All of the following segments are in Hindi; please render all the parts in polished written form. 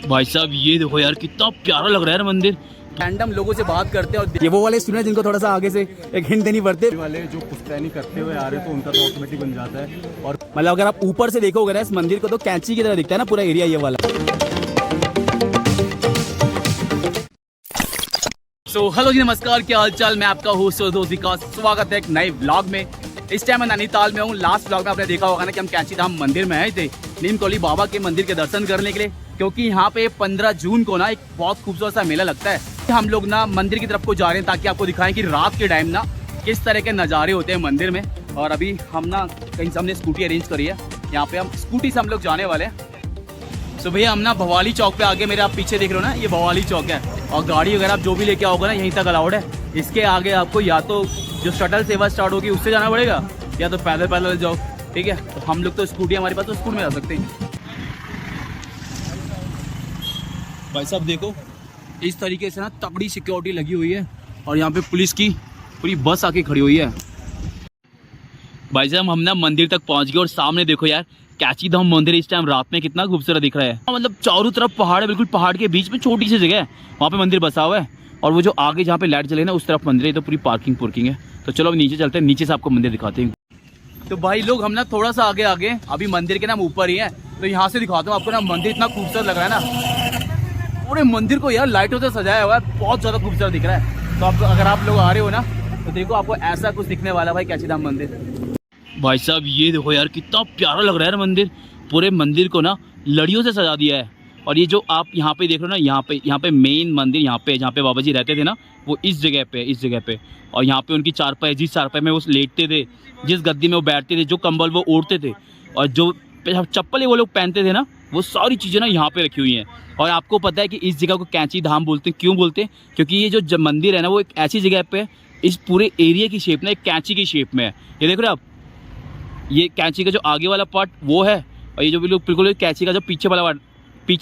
भाई साहब ये देखो यार कितना प्यारा लग रहा है यार मंदिर। रैंडम लोगों से बात करते हैं और ये वो वाले स्टूडेंट जिनको थोड़ा सा आगे से एक हिंट देनी पड़ती है, वाले जो पुश्तैनी करते हुए आ रहे तो उनका तो ऑटोमेटिक बन जाता है। और मतलब अगर आप ऊपर से देखोगे ना इस मंदिर को तो कैंची की तरह दिखता है ना पूरा एरिया ये वाला। सो हेलो जी नमस्कार, क्या हाल चाल। मैं आपका होस्ट दोस्ती का स्वागत है एक नए व्लॉग में। इस टाइम मैं नैनीताल में हूँ। लास्ट व्लॉग में आपने देखा होगा ना कि हम कैंची धाम मंदिर में आए थे नीम करोली बाबा के मंदिर के दर्शन करने के लिए, क्योंकि यहाँ पे 15 जून को ना एक बहुत खूबसूरत सा मेला लगता है। हम लोग ना मंदिर की तरफ को जा रहे हैं ताकि आपको दिखाएं कि रात के टाइम ना किस तरह के नज़ारे होते हैं मंदिर में। और अभी हम ना कहीं से हमने स्कूटी अरेंज करी है, यहाँ पे हम स्कूटी से हम लोग जाने वाले हैं। तो भैया हम ना भवाली चौक पे आगे, मेरे आप पीछे देख रहे हो ना, ये भवाली चौक है। और गाड़ी वगैरह आप जो भी लेके आओगे ना यहीं तक अलाउड है। इसके आगे आपको या तो जो शटल सेवा स्टार्ट होगी उससे जाना पड़ेगा या तो पैदल पैदल जाओ, ठीक है। तो हम लोग तो स्कूटी हमारे पास, तो स्कूटी में जा सकते हैं। भाई साहब देखो इस तरीके से ना तगड़ी सिक्योरिटी लगी हुई है और यहाँ पे पुलिस की पूरी बस आके खड़ी हुई है। भाई साहब हम ना मंदिर तक पहुँच गए और सामने देखो यार कैंची धाम मंदिर इस टाइम रात में कितना खूबसूरत दिख रहा है। मतलब चारों तरफ पहाड़ है, बिल्कुल पहाड़ के बीच में छोटी सी जगह है, वहाँ पे मंदिर बसा हुआ है। और वो जो आगे जहाँ पे लाइट जले ना उस तरफ मंदिर है, तो पूरी पार्किंग है। तो चलो अब नीचे चलते हैं, नीचे से आपको मंदिर दिखाते हैं। तो भाई लोग हम ना थोड़ा सा आगे अभी मंदिर के नाम ऊपर ही है, तो यहाँ से दिखाता हूँ आपको ना। मंदिर इतना खूबसूरत लग रहा है ना, पूरे मंदिर को यार लाइटों से सजाया हुआ है, बहुत ज़्यादा खूबसूरत दिख रहा है। तो आप अगर आप लोग आ रहे हो ना तो देखो आपको ऐसा कुछ दिखने वाला है भाई कैंची धाम मंदिर। भाई साहब ये देखो यार कितना प्यारा लग रहा है यार मंदिर। पूरे मंदिर को ना लड़ियों से सजा दिया है। और ये जो आप यहाँ पे देख रहे हो ना, यहाँ पे मेन मंदिर, यहाँ पे जहाँ पे बाबा जी रहते थे ना, वो इस जगह पे। और यहाँ पे उनकी चारपाई, जिस चारपाई में वो लेटते थे, जिस गद्दी में वो बैठते थे, जो कंबल वो ओढ़ते थे और जो चप्पलें वो लोग पहनते थे ना, वो सारी चीज़ें ना यहाँ पे रखी हुई हैं। और आपको पता है कि इस जगह को कैंची धाम बोलते हैं। क्यों बोलते हैं? क्योंकि ये जो मंदिर है ना वो एक ऐसी जगह पे इस पूरे एरिया की शेप ना एक कैंची की शेप में है। ये देख रहे हो आप, ये कैंची का जो आगे वाला पार्ट वो है और ये जो बिल्कुल कैंची का जो पीछे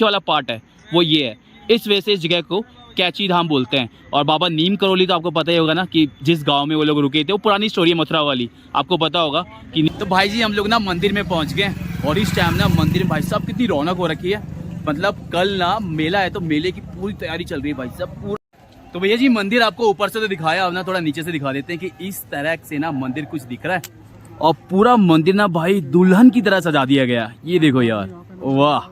वाला पार्ट है वो ये है। इस वजह से इस जगह को कैंची धाम बोलते हैं। और बाबा नीम करोली तो आपको पता ही होगा ना कि जिस गांव में वो लोग रुके थे, वो पुरानी स्टोरी है मथुरा वाली, आपको पता होगा कि। तो भाई जी हम लोग ना मंदिर में पहुंच गए और इस टाइम ना मंदिर में भाई साहब कितनी रौनक हो रखी है। मतलब कल ना मेला है तो मेले की पूरी तैयारी चल रही है भाई साहब पूरा। तो भैया जी मंदिर आपको ऊपर से तो दिखाया, अब ना थोड़ा नीचे से दिखा देते हैं कि इस तरह से ना मंदिर कुछ दिख रहा है। और पूरा मंदिर ना भाई दुल्हन की तरह सजा दिया गया। ये देखो यार, वाह।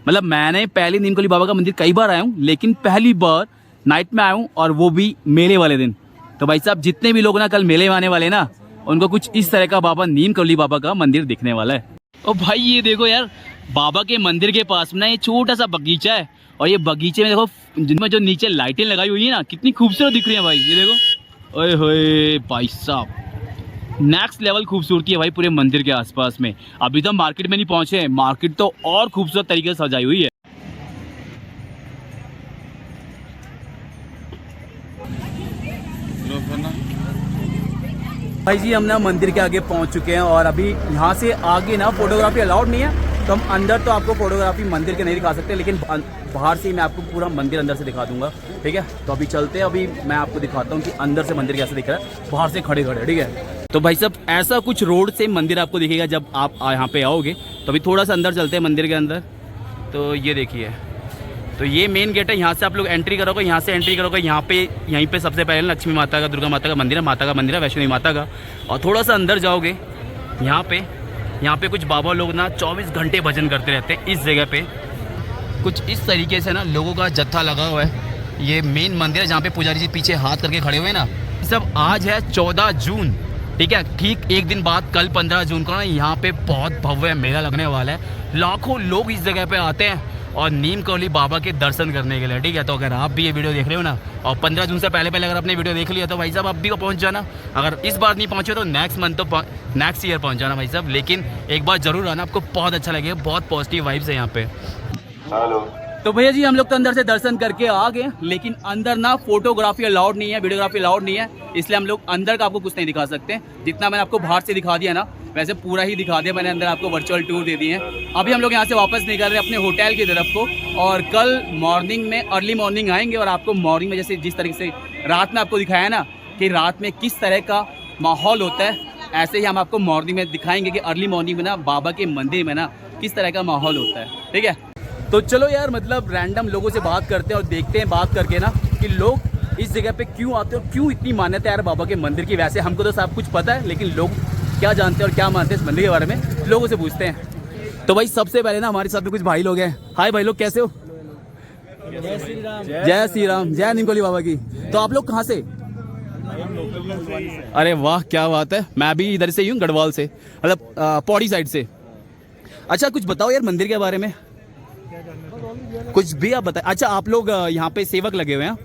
मतलब मैंने पहले नीम करोली बाबा का मंदिर कई बार आया हूँ, लेकिन पहली बार नाइट में आया हूँ और वो भी मेले वाले दिन। तो भाई साहब जितने भी लोग ना कल मेले में आने वाले ना, उनको कुछ इस तरह का बाबा नीम करोली बाबा का मंदिर दिखने वाला है। और भाई ये देखो यार, बाबा के मंदिर के पास में ना ये छोटा सा बगीचा है और ये बगीचे में देखो जिनमें जो नीचे लाइटें लगाई हुई है ना, कितनी खूबसूरत दिख रही है भाई। ये देखो, ओए होए भाई साहब, नेक्स्ट लेवल खूबसूरती है भाई पूरे मंदिर के आसपास में। अभी तो मार्केट में नहीं पहुंचे हैं, मार्केट तो और खूबसूरत तरीके से सजाई हुई है। भाई जी हम ना मंदिर के आगे पहुंच चुके हैं और अभी यहाँ से आगे ना फोटोग्राफी अलाउड नहीं है, तो हम अंदर तो आपको फोटोग्राफी मंदिर के नहीं दिखा सकते, लेकिन बाहर से ही मैं आपको पूरा मंदिर अंदर से दिखा दूंगा, ठीक है। तो अभी चलते हैं, अभी मैं आपको दिखाता हूँ कि अंदर से मंदिर कैसे दिख रहा है बाहर से खड़े, ठीक है। तो भाई साहब ऐसा कुछ रोड से मंदिर आपको दिखेगा जब आप यहाँ पे आओगे। तो अभी थोड़ा सा अंदर चलते हैं मंदिर के अंदर। तो ये देखिए, तो ये मेन गेट है, यहाँ से आप लोग एंट्री करोगे, यहाँ से एंट्री करोगे। यहीं पे सबसे पहले लक्ष्मी माता का, दुर्गा माता का मंदिर है, माता का मंदिर है, वैष्णो माता का। और थोड़ा सा अंदर जाओगे, यहाँ पे कुछ बाबा लोग ना 24 घंटे भजन करते रहते हैं इस जगह पे। कुछ इस तरीके से ना लोगों का जत्था लगा हुआ है। ये मेन मंदिर है जहाँ पे पुजारी जी पीछे हाथ करके खड़े हुए हैं ना। सब आज है 14 जून, ठीक है। ठीक एक दिन बाद कल 15 जून को ना यहाँ पे बहुत भव्य मेला लगने वाला है। लाखों लोग इस जगह पे आते हैं और नीम करोली बाबा के दर्शन करने के लिए, ठीक है। तो अगर आप भी ये वीडियो देख रहे हो ना और 15 जून से पहले अगर आपने वीडियो देख लिया तो भाई साहब आप भी को पहुंच जाना। अगर इस बार नहीं पहुंचे तो नेक्स्ट मंथ, तो नेक्स्ट ईयर पहुंच जाना भाई साहब। लेकिन एक बार जरूर आना, आपको बहुत अच्छा लगेगा, बहुत पॉजिटिव वाइब्स है यहाँ पे। हेलो। तो भैया जी हम लोग तो अंदर से दर्शन करके आ गए, लेकिन अंदर ना फोटोग्राफी अलाउड नहीं है, वीडियोग्राफी अलाउड नहीं है, इसलिए हम लोग अंदर का आपको कुछ नहीं दिखा सकते। जितना मैंने आपको बाहर से दिखा दिया ना, वैसे पूरा ही दिखा दिया मैंने, अंदर आपको वर्चुअल टूर दे दिए हैं। अभी हम लोग यहाँ से वापस निकल रहे हैं अपने होटल की तरफ को, और कल मॉर्निंग में, अर्ली मॉर्निंग आएंगे और आपको मॉर्निंग में जैसे जिस तरीके से रात में आपको दिखाया ना कि रात में किस तरह का माहौल होता है, ऐसे ही हम आपको मॉर्निंग में दिखाएंगे कि अर्ली मॉर्निंग में ना बाबा के मंदिर में ना किस तरह का माहौल होता है, ठीक है। तो चलो यार, मतलब रैंडम लोगों से बात करते हैं और देखते हैं बात करके ना कि लोग इस जगह पे क्यों आते हैं और क्यों इतनी मान्यता है यार बाबा के मंदिर की। वैसे हमको तो सब कुछ पता है, लेकिन लोग क्या जानते हैं और क्या मानते हैं इस मंदिर के बारे में, लोगों से पूछते हैं। तो भाई सबसे पहले ना हमारे साथ में कुछ भाई लोग हैं। हाय भाई लोग, कैसे हो? जय श्री राम। जय श्री राम, जय निमकोली बाबा की। तो आप लोग कहाँ से? अरे वाह, क्या बात है। मैं भी इधर से ही हूँ, गढ़वाल से, मतलब पौड़ी साइड से। अच्छा, कुछ बताओ यार मंदिर के बारे में, कुछ भी आप बताएं। अच्छा, आप लोग यहाँ पे सेवक लगे हुए हैं?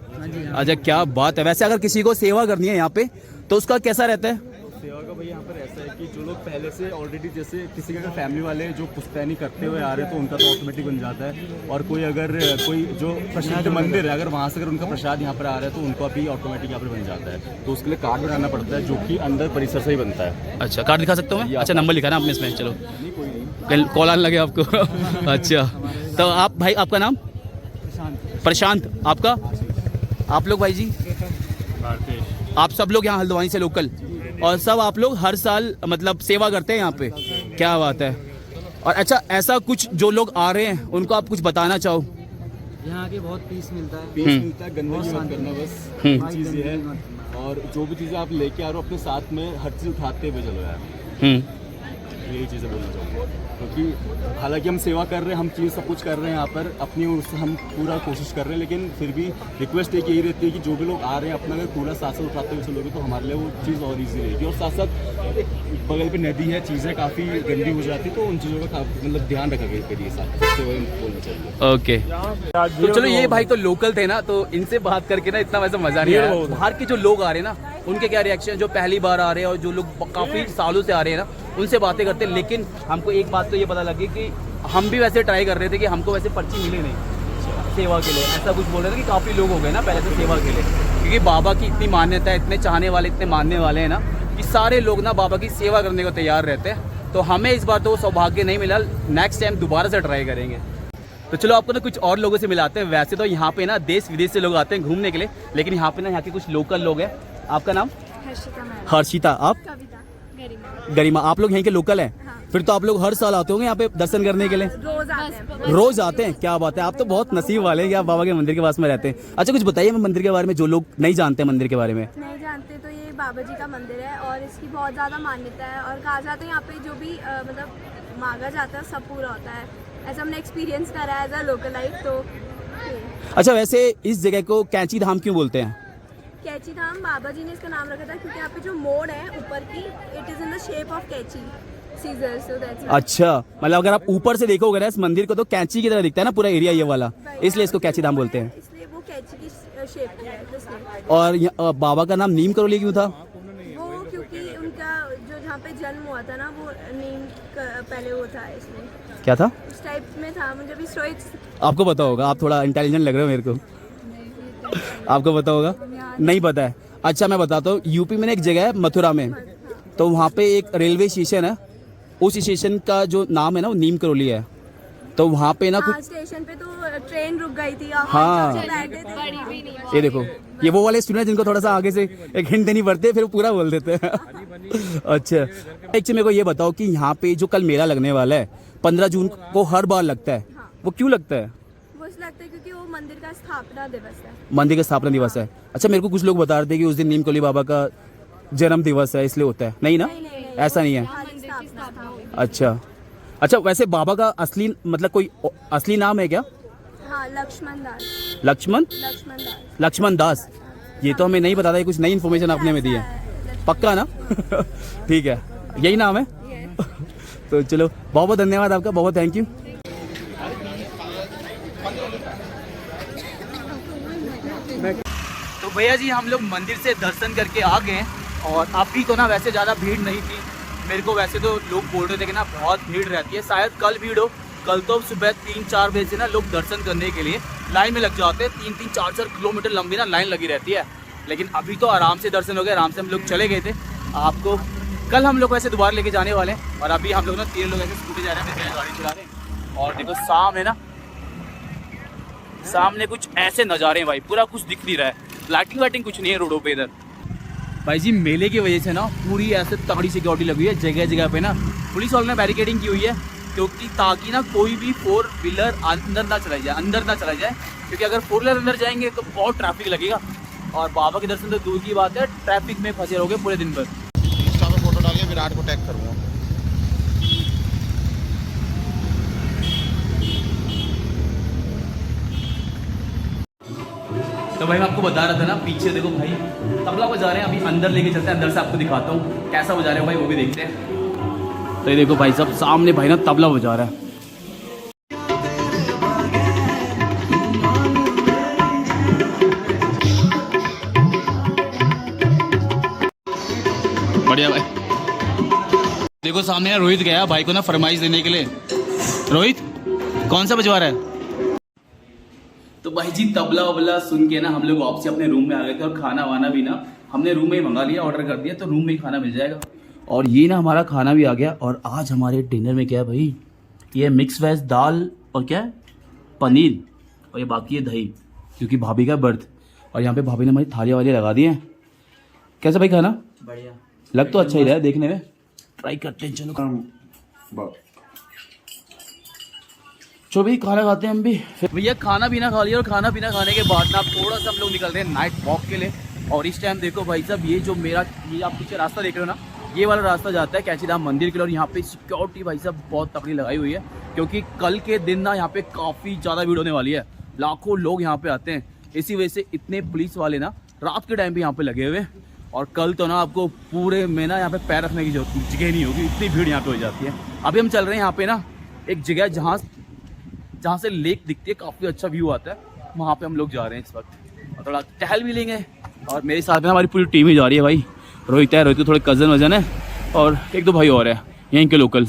अच्छा, क्या बात है। वैसे अगर किसी को सेवा करनी है यहाँ पे तो उसका कैसा रहता है? सेवा का भाई यहाँ पर ऐसा है कि जो लोग पहले से ऑलरेडी, जैसे किसी के अगर फैमिली वाले जो पुश्तैनी करते हुए आ रहे हैं तो उनका तो ऑटोमेटिक बन जाता है। और कोई अगर कोई जो प्रसिद्ध मंदिर है, अगर वहाँ से अगर उनका प्रसाद यहाँ पर आ रहा है तो उनका भी ऑटोमेटिक यहाँ पर बन जाता है। तो उसके लिए कार्ड बनाना पड़ता है जो कि अंदर परिसर से ही बनता है। अच्छा, कार्ड दिखा सकता हूँ मैं? अच्छा, नंबर लिखा ना आपने इसमें? चलो, कल कॉल आने लगे आपको। अच्छा, तो आप भाई, आपका नाम? प्रशांत। आपका? आप लोग भाई जी? आप सब लोग यहाँ हल्द्वानी से लोकल, और सब आप लोग हर साल मतलब सेवा करते हैं यहाँ पे? क्या बात है। और अच्छा, ऐसा कुछ जो लोग आ रहे हैं उनको आप कुछ बताना चाहो? यहाँ के बहुत पीस मिलता है। पीस मिलता है, गंदगी मत करना, बस चीज़ ये है। और जो भी चीज़ें आप लेके आ रहे हो अपने साथ में, हर चीज़ उठाते हुए चलो यार। यही चीज़ें बोलना चाहूँगा, क्योंकि हालांकि हम सेवा कर रहे हैं, हम चीज़ सब कुछ कर रहे हैं यहाँ पर, अपनी ओर से हम पूरा कोशिश कर रहे हैं, लेकिन फिर भी रिक्वेस्ट एक यही रहती है कि जो भी लोग आ रहे हैं अपना अगर कूड़ा साथ साथ उठाते हुए चलोगे तो हमारे लिए वो चीज़ और ईजी रहेगी। और साथ साथ बगल पे नदी है, चीज़ें काफ़ी गंदी हो जाती है, तो उन चीज़ों का मतलब ध्यान रखा करिए साथ, उससे बोलना चाहिए। ओके, तो चलो, ये भाई तो लोकल थे ना, तो इनसे बात करके ना इतना वैसे मजा नहीं आया। बाहर के जो लोग आ रहे हैं ना, उनके क्या रिएक्शन, जो पहली बार आ रहे हैं और जो लोग काफ़ी सालों से आ रहे हैं ना, उनसे बातें करते हैं। लेकिन हमको एक बात तो ये पता लगी कि हम भी वैसे ट्राई कर रहे थे कि हमको वैसे पर्ची मिले नहीं सेवा के लिए, ऐसा कुछ बोल रहे थे कि काफ़ी लोग हो गए ना पहले से सेवा के लिए, क्योंकि बाबा की इतनी मान्यता है, इतने चाहने वाले, इतने मानने वाले हैं ना कि सारे लोग ना बाबा की सेवा करने को तैयार रहते हैं। तो हमें इस बार तो वो सौभाग्य नहीं मिला, नेक्स्ट टाइम दोबारा से ट्राई करेंगे। तो चलो, आपको ना कुछ और लोगों से मिलाते हैं। वैसे तो यहाँ पे ना देश विदेश से लोग आते हैं घूमने के लिए, लेकिन यहाँ पे ना यहाँ के कुछ लोकल लोग हैं। आपका नाम? हर्षिता। आप? गरिमा। आप लोग यहीं के लोकल हैं? हाँ। फिर तो आप लोग हर साल आते होंगे यहाँ पे दर्शन करने के लिए? रोज आते हैं। क्या बात है, आप तो बहुत नसीब वाले हैं कि आप बाबा के मंदिर के पास में रहते हैं। अच्छा, कुछ बताइए मंदिर के बारे में, जो लोग नहीं जानते मंदिर के बारे में। नहीं जानते तो ये बाबा जी का मंदिर है और इसकी बहुत ज़्यादा मान्यता है, और कहा जाता है यहाँ पे जो भी मतलब मांगा जाता है सब पूरा होता है। ऐसा हमने एक्सपीरियंस करा है एज अ लोकल लाइफ। तो अच्छा, वैसे इस जगह को कैंची धाम क्यों बोलते हैं? कैची धाम बाबा जी ने इसका नाम रखा था क्योंकि यहाँ पे जो मोड़ है ऊपर की, it is in the shape of कैची सीजर, सो दैट्स। अच्छा, मतलब अगर आप ऊपर से देखोगे ना इस मंदिर को तो कैंची की तरह दिखता है ना पूरा एरिया ये वाला, इसलिए इसको कैंची धाम बोलते हैं। इसलिए वो कैची की शेप की है इसलिए। और बाबा का नाम नीम करोली क्यों था? वो क्योंकि उनका जो जहाँ पे जन्म हुआ था ना, वो नीम पहले वो था, इसलिए। क्या था? उस टाइप में था, मुझे भी स्टोरी। आपको पता होगा, आप थोड़ा इंटेलिजेंट लग रहे हो मेरे को। आपको पता होगा? नहीं पता है? अच्छा, मैं बताता हूँ। यूपी में एक जगह है मथुरा में, तो वहाँ पे एक रेलवे स्टेशन है, उस स्टेशन का जो नाम है ना वो नीम करोली है। तो वहाँ पे ना कुछ स्टेशन पे तो ट्रेन रुक गई थी। हाँ, ये देखो, ये वो वाले स्टूडेंट जिनको थोड़ा सा आगे से एक हिंट देनी पड़ती है, फिर वो पूरा बोल देते हैं। अच्छा, एक चीज मेरे को ये बताओ कि यहाँ पे जो कल मेला लगने वाला है 15 जून को, हर बार लगता है, वो क्यों लगता है? वो लगता है क्योंकि वो मंदिर का स्थापना दिवस है। मंदिर का स्थापना दिवस है। अच्छा, मेरे को कुछ लोग बता रहे थे कि उस दिन नीम करोली बाबा का जन्म दिवस है इसलिए होता है। नहीं ना, ऐसा नहीं है। अच्छा अच्छा, वैसे बाबा का असली मतलब कोई असली नाम है क्या? हाँ, लक्ष्मण दास। लक्ष्मण दास। ये तो हमें नहीं पता था, कुछ नई इन्फॉर्मेशन आपने हमें दी है। पक्का ना? ठीक है, यही नाम है। तो चलो, बहुत बहुत धन्यवाद आपका, बहुत थैंक यू। तो भैया जी, हम लोग मंदिर से दर्शन करके आ गए हैं और अभी तो ना वैसे ज़्यादा भीड़ नहीं थी। मेरे को वैसे तो लोग बोल रहे थे कि ना बहुत भीड़ रहती है, शायद कल भीड़ हो। कल तो सुबह 3-4 बजे से ना लोग दर्शन करने के लिए लाइन में लग जाते हैं। 3-3, 4-4 किलोमीटर लंबी ना लाइन लगी रहती है। लेकिन अभी तो आराम से दर्शन हो गए, आराम से हम लोग चले गए थे। आपको कल हम लोग वैसे दोबारा लेके जाने वाले हैं। और अभी हम लोग ना 3 लोग ऐसे स्कूटी जा रहे हैं, मेरे गाड़ी चला रहे हैं। और देखो सामने ना, सामने कुछ ऐसे नज़ारे हैं भाई, पूरा कुछ दिख नहीं रहा है, लाइटिंग वाइटिंग कुछ नहीं है रोडों पे इधर। भाई जी, मेले की वजह से ना पूरी ऐसे तगड़ी सिक्योरिटी लगी हुई है, जगह जगह पे ना पुलिस वालों ने बैरिकेडिंग की हुई है। क्योंकि ताकि ना कोई भी 4 व्हीलर अंदर ना चला जाए, क्योंकि अगर 4 व्हीलर अंदर जाएंगे तो बहुत ट्रैफिक लगेगा और बाबा के दर्शन तो दूर की बात है, ट्रैफिक में फंसे रहोगे पूरे दिन भर। इंस्टा पे फोटो डाल के विराट को टैग करूँगा। तो भाई मैं आपको बता रहा था ना, पीछे देखो भाई तबला बजा रहे हैं, अभी अंदर लेके चलते हैं, अंदर से आपको दिखाता हूँ कैसा बजा रहे हो भाई, वो भी देखते हैं। तो ये देखो भाई साहब सामने भाई ना तबला बजा रहा है। बढ़िया भाई। देखो सामने यार रोहित गया भाई को ना फरमाइश देने के लिए। रोहित कौन सा बजवा रहा है? तो भाई जी तबला वबला सुन के ना हम लोग वापसी अपने रूम में आ गए थे और खाना वाना भी ना हमने रूम में ही मंगा लिया, ऑर्डर कर दिया, तो रूम में ही खाना मिल जाएगा। और ये ना हमारा खाना भी आ गया। और आज हमारे डिनर में क्या है भाई, ये मिक्स वेज दाल और क्या है पनीर, और ये बाकी है दही, क्योंकि भाभी का बर्थ। और यहाँ पे भाभी ने हमारी थालियाँ वाली लगा दी हैं। कैसा भाई खाना? बढ़िया, लग तो अच्छा ही रहा है देखने में, ट्राई करते हैं। चलो भाई खाना खाते हैं हम भी। भैया खाना पीना खा लिया और खाना पीना खाने के बाद ना थोड़ा सा हम लोग निकल रहे हैं नाइट वॉक के लिए। और इस टाइम देखो भाई साहब ये जो मेरा ये आप पीछे रास्ता देख रहे हो ना, ये वाला रास्ता जाता है कैंचीधाम मंदिर के लिए। और यहाँ पे सिक्योरिटी भाई साहब बहुत तकड़ी लगाई हुई है, क्योंकि कल के दिन ना यहाँ पे काफ़ी ज़्यादा भीड़ होने वाली है, लाखों लोग यहाँ पे आते हैं। इसी वजह से इतने पुलिस वाले ना रात के टाइम पे यहाँ पे लगे हुए हैं। और कल तो ना आपको पूरे में ना यहाँ पे पैर रखने की जगह नहीं होगी, इतनी भीड़ यहाँ पे हो जाती है। अभी हम चल रहे हैं यहाँ पे ना एक जगह जहाँ से लेक दिखती है, काफ़ी अच्छा व्यू आता है, वहाँ पे हम लोग जा रहे हैं इस वक्त। और थोड़ा टहल भी लेंगे। और मेरे साथ में हमारी पूरी टीम ही जा रही है भाई। रोहित है, रोहित के थोड़े कज़न वजन है और एक दो भाई और है यहीं के लोकल।